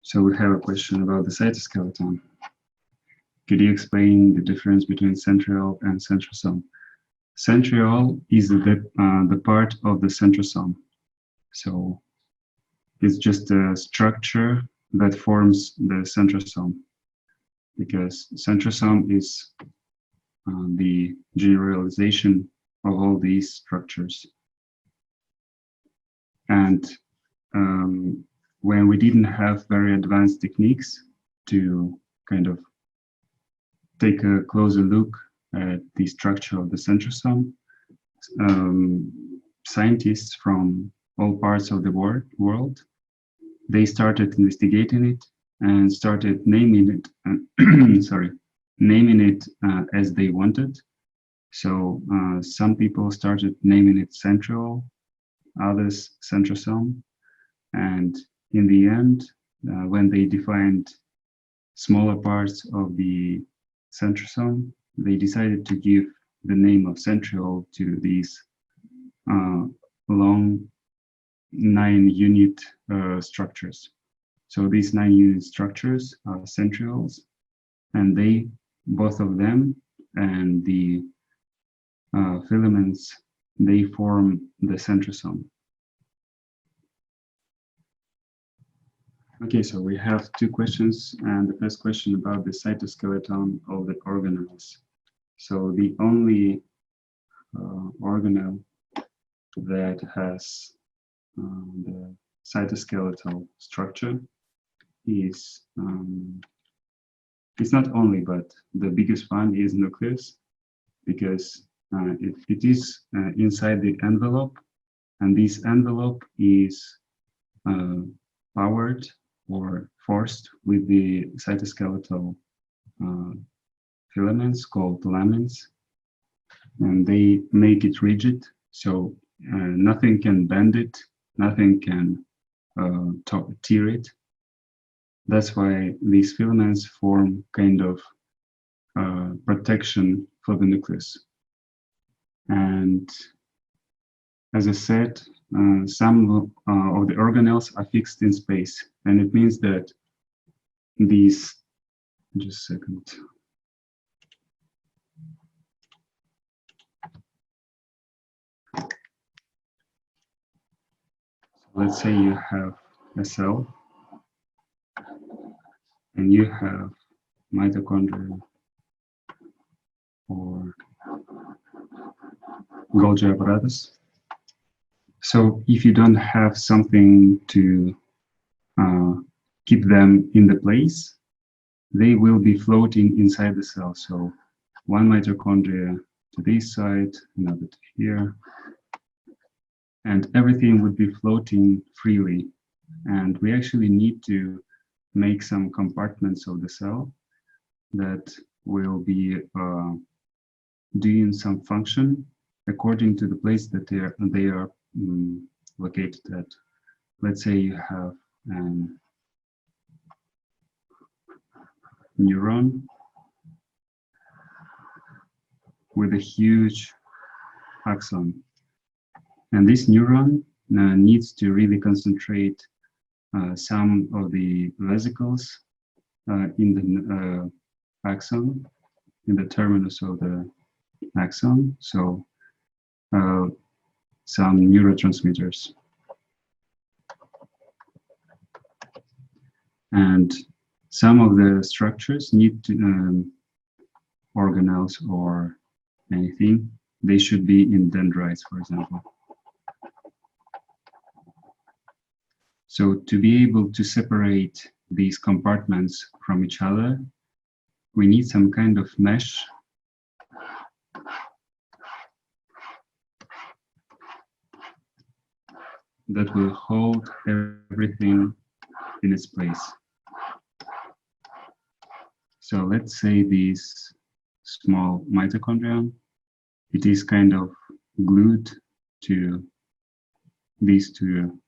So we have a question about the cytoskeleton. Could you explain the difference between centriole and centrosome? Centriole is the part of the centrosome. So it's just a structure that forms the centrosome, because centrosome is the generalization of all these structures. And when we didn't have very advanced techniques to kind of take a closer look at the structure of the centrosome, scientists from all parts of the world, they started investigating it and started naming it, naming it as they wanted. So some people started naming it centriole, others centrosome, and in the end, when they defined smaller parts of the centrosome, they decided to give the name of centriole to these long 9-unit structures. So these 9-unit structures are centrioles, and they, both of them, and the filaments, they form the centrosome. Okay, so we have two questions, and the first question about the cytoskeleton of the organelles. So the only organelle that has the cytoskeletal structure is, it's not only, but the biggest one is nucleus, because it is inside the envelope, and this envelope is powered or forced with the cytoskeletal filaments called lamins, and they make it rigid, so nothing can bend it, nothing can tear it. That's why these filaments form kind of protection for the nucleus. And as I said, some of the organelles are fixed in space, and it means that these, just a second. Let's say you have a cell, and you have mitochondria or Golgi apparatus. So if you don't have something to keep them in the place, they will be floating inside the cell. So one mitochondria to this side, another to here, and everything would be floating freely. And we actually need to make some compartments of the cell that will be doing some function according to the place that they are located at. Let's say you have a neuron with a huge axon, and this neuron needs to really concentrate some of the vesicles in the axon, in the terminus of the axon, so some neurotransmitters. And some of the structures need to, organelles or anything, they should be in dendrites, for example. So to be able to separate these compartments from each other, we need some kind of mesh that will hold everything in its place. So let's say this small mitochondrion, it is kind of glued to these two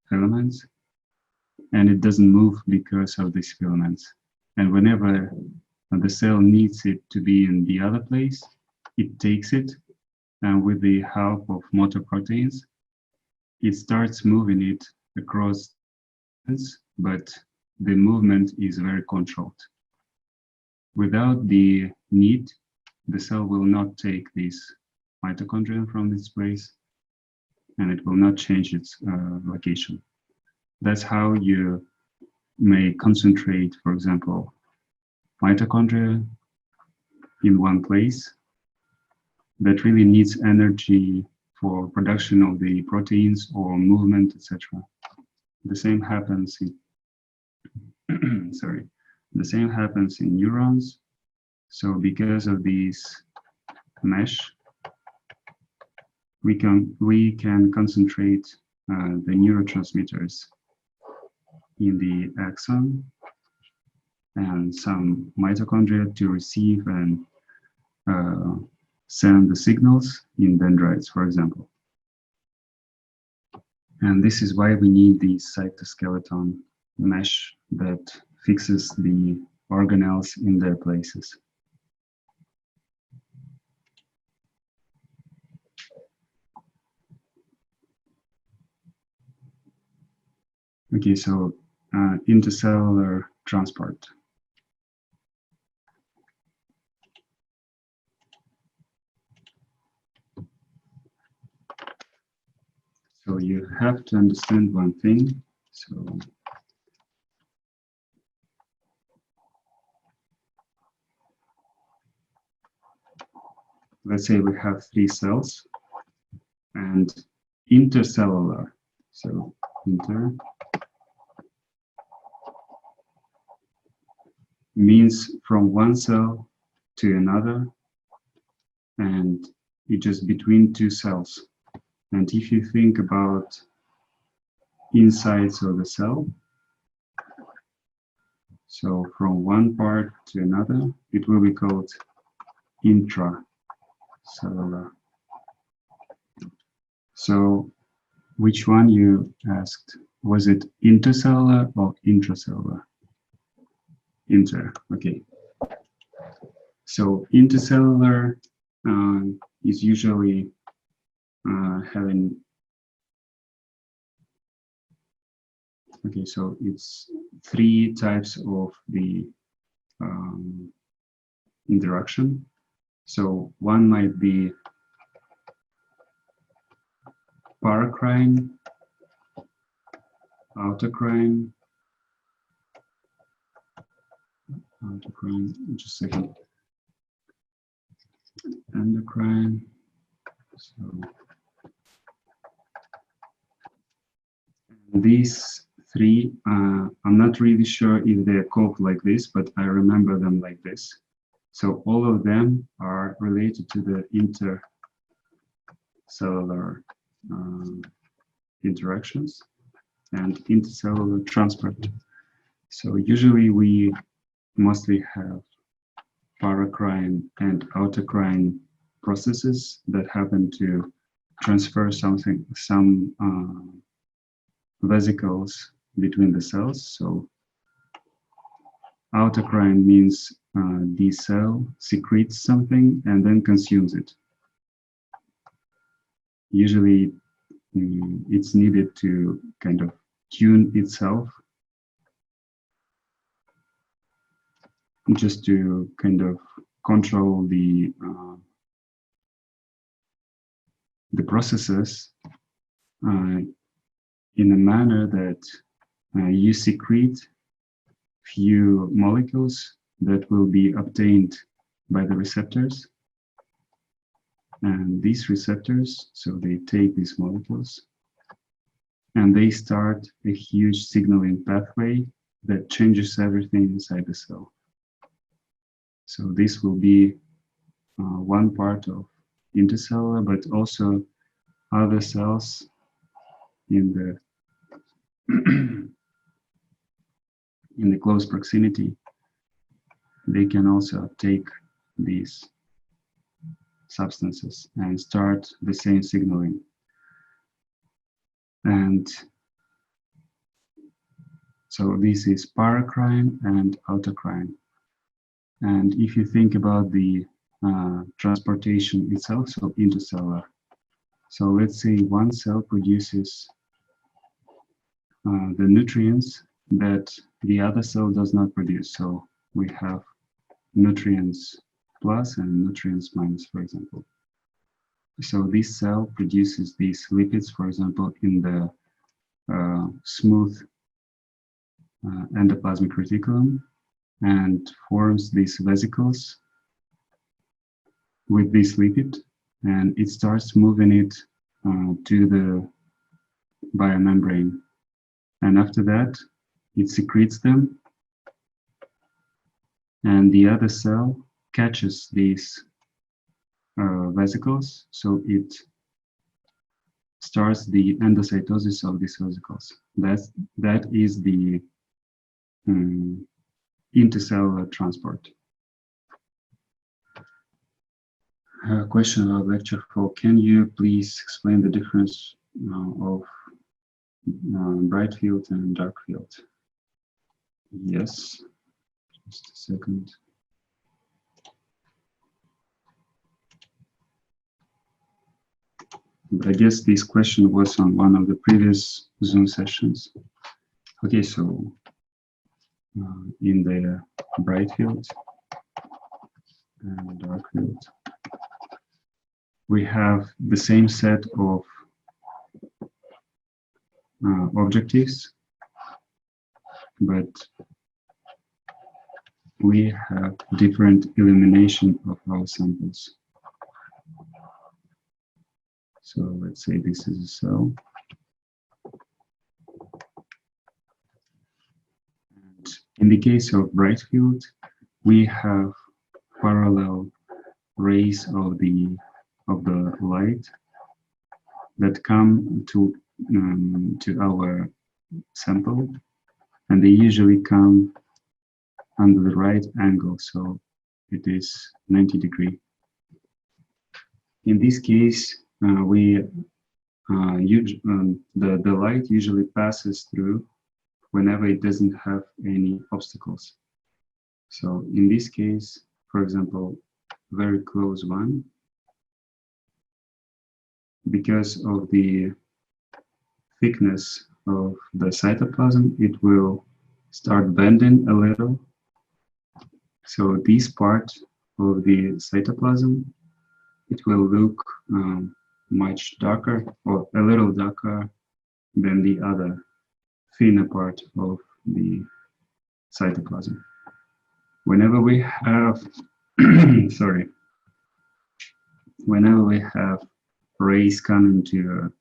filaments, and it doesn't move because of these filaments. And whenever the cell needs it to be in the other place, it takes it, and with the help of motor proteins, it starts moving it across, but the movement is very controlled. Without the need, the cell will not take this mitochondria from its place, and it will not change its location. That's how you may concentrate, for example, mitochondria in one place that really needs energy for production of the proteins or movement, etc. The same happens in sorry. The same happens in neurons. So because of this mesh, we can concentrate the neurotransmitters in the axon and some mitochondria to receive and send the signals in dendrites, for example. And this is why we need the cytoskeleton mesh that fixes the organelles in their places. Okay, so intercellular transport. So you have to understand one thing. So let's say we have 3 cells and intercellular. So inter means from one cell to another, and it's just between 2 cells. And if you think about insides of the cell, so from one part to another, it will be called intracellular. So which one you asked? Was it intercellular or intracellular? Inter, okay. So intercellular is usually having, okay, so it's 3 types of the interaction. So one might be paracrine, autocrine, just a second, endocrine. So these 3, I'm not really sure if they're called like this, but I remember them like this. So all of them are related to the intercellular interactions and intercellular transport. So usually we mostly have paracrine and autocrine processes that happen to transfer some vesicles between the cells. So autocrine means the cell secretes something and then consumes it. Usually it's needed to kind of tune itself, just to kind of control the processes in a manner that you secrete few molecules that will be obtained by the receptors. And these receptors, so they take these molecules and they start a huge signaling pathway that changes everything inside the cell. So this will be one part of intercellular, but also other cells in the in the close proximity, they can also take these substances and start the same signaling. And so this is paracrine and autocrine. And if you think about the transportation itself, so intercellular. So let's say one cell produces the nutrients that the other cell does not produce. So we have nutrients plus and nutrients minus, for example. So this cell produces these lipids, for example, in the smooth endoplasmic reticulum, and forms these vesicles with this lipid, and it starts moving it to the biomembrane. And after that, it secretes them, and the other cell catches these vesicles, so it starts the endocytosis of these vesicles. That is the intercellular transport. Question about lecture 4. Can you please explain the difference of bright field and dark field? Yes, just a second. But I guess this question was on one of the previous Zoom sessions. Okay, so in the bright field and dark field, we have the same set of objectives, but we have different illumination of our samples. So let's say this is a cell. And in the case of bright field, we have parallel rays of the light that come to our sample, and they usually come under the right angle, so it is 90 degrees. In this case, the light usually passes through whenever it doesn't have any obstacles. So in this case, for example, very close one, because of the thickness of the cytoplasm, it will start bending a little. So this part of the cytoplasm, it will look much darker, or a little darker than the other thinner part of the cytoplasm. Whenever we have, sorry, whenever we have rays coming to a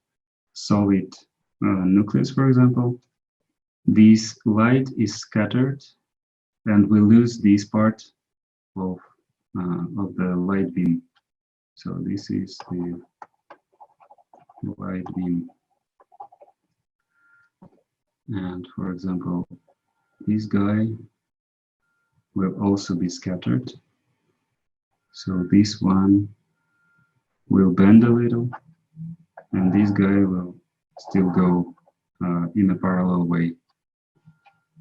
solid nucleus, for example, this light is scattered, and we lose this part of the light beam. So this is the light beam. And for example, this guy will also be scattered. So this one will bend a little, and this guy will still go in a parallel way.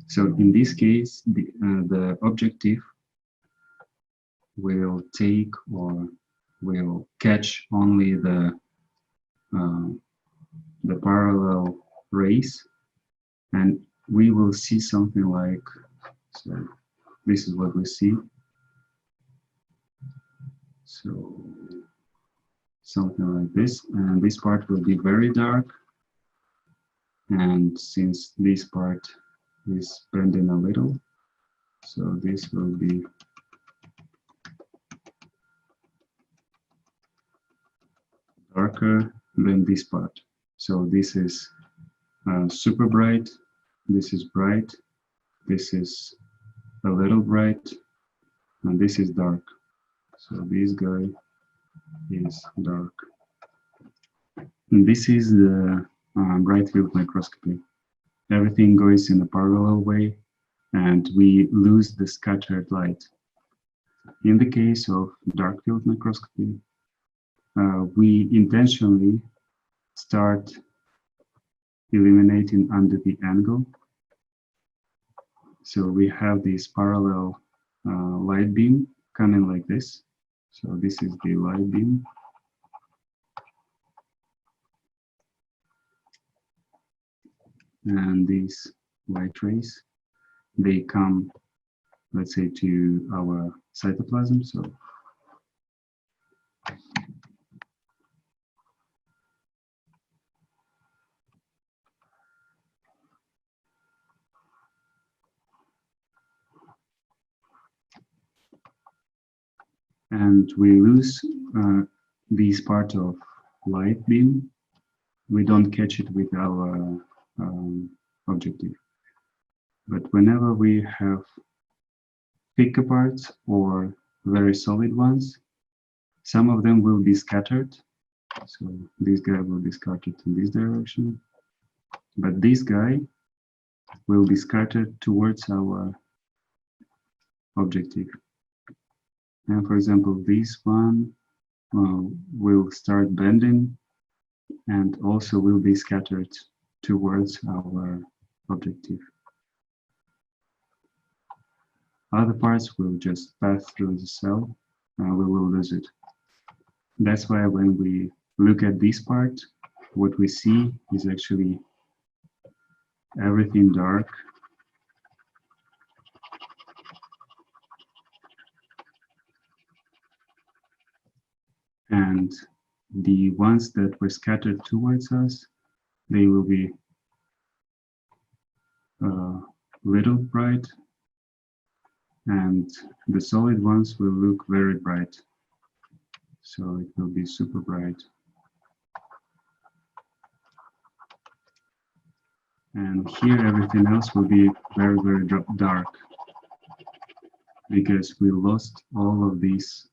So in this case, the objective will take or will catch only the parallel rays, and we will see something like, so this is what we see. So something like this, and this part will be very dark, and since this part is bending a little, so this will be darker than this part. So this is super bright, this is bright, this is a little bright, and this is dark. So this guy is dark. And this is the bright field microscopy. Everything goes in a parallel way, and we lose the scattered light. In the case of dark field microscopy, we intentionally start illuminating under the angle. So we have this parallel light beam coming like this. So this is the light beam. And these light rays. they come, let's say, to our cytoplasm. So and we lose this part of light beam. We don't catch it with our objective. But whenever we have thicker parts or very solid ones, some of them will be scattered. So this guy will be scattered in this direction, but this guy will be scattered towards our objective. And for example, this one will start bending and also will be scattered towards our objective. Other parts will just pass through the cell, we will lose it. That's why when we look at this part, what we see is actually everything dark. And the ones that were scattered towards us, they will be little bright, and the solid ones will look very bright. So it will be super bright. And here everything else will be very, very dark, because we lost all of this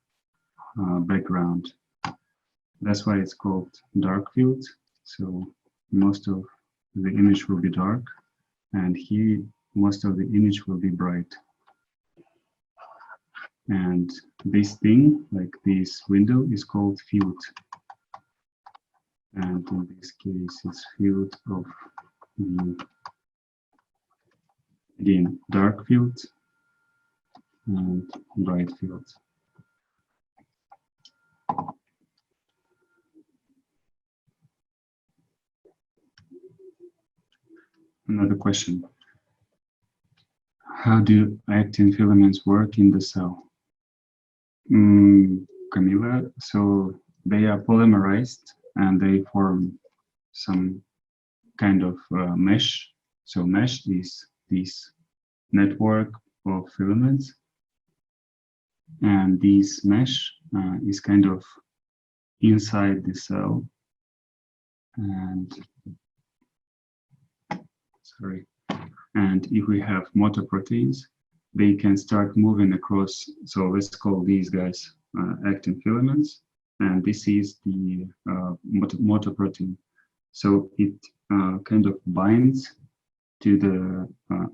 background. That's why it's called Darkfield. So most of the image will be dark, and here most of the image will be bright. And this thing, like this window, is called field. And in this case, it's field of the, again, dark field and bright field. Another question. How do actin filaments work in the cell? Camilla, so they are polymerized and they form some kind of mesh. So mesh is this network of filaments, and this mesh is kind of inside the cell. And sorry, and if we have motor proteins, they can start moving across. So let's call these guys actin filaments, and this is the motor protein. So it kind of binds to the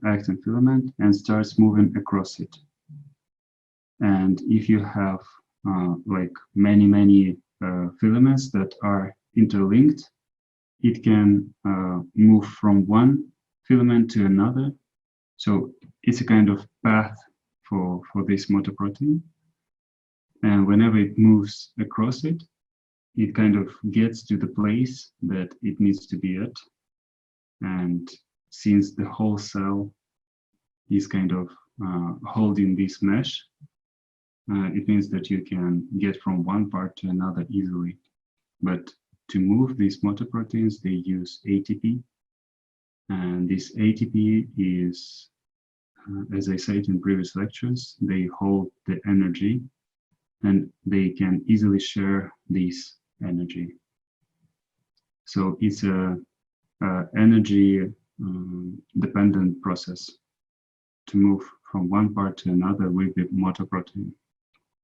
actin filament and starts moving across it. And if you have like many filaments that are interlinked, it can move from one filament to another. So it's a kind of path for this motor protein. And whenever it moves across it, it kind of gets to the place that it needs to be at. And since the whole cell is kind of holding this mesh, it means that you can get from one part to another easily. But to move these motor proteins, they use ATP. And this ATP is, as I said in previous lectures, they hold the energy and they can easily share this energy. So it's a energy dependent process to move from one part to another with the motor protein.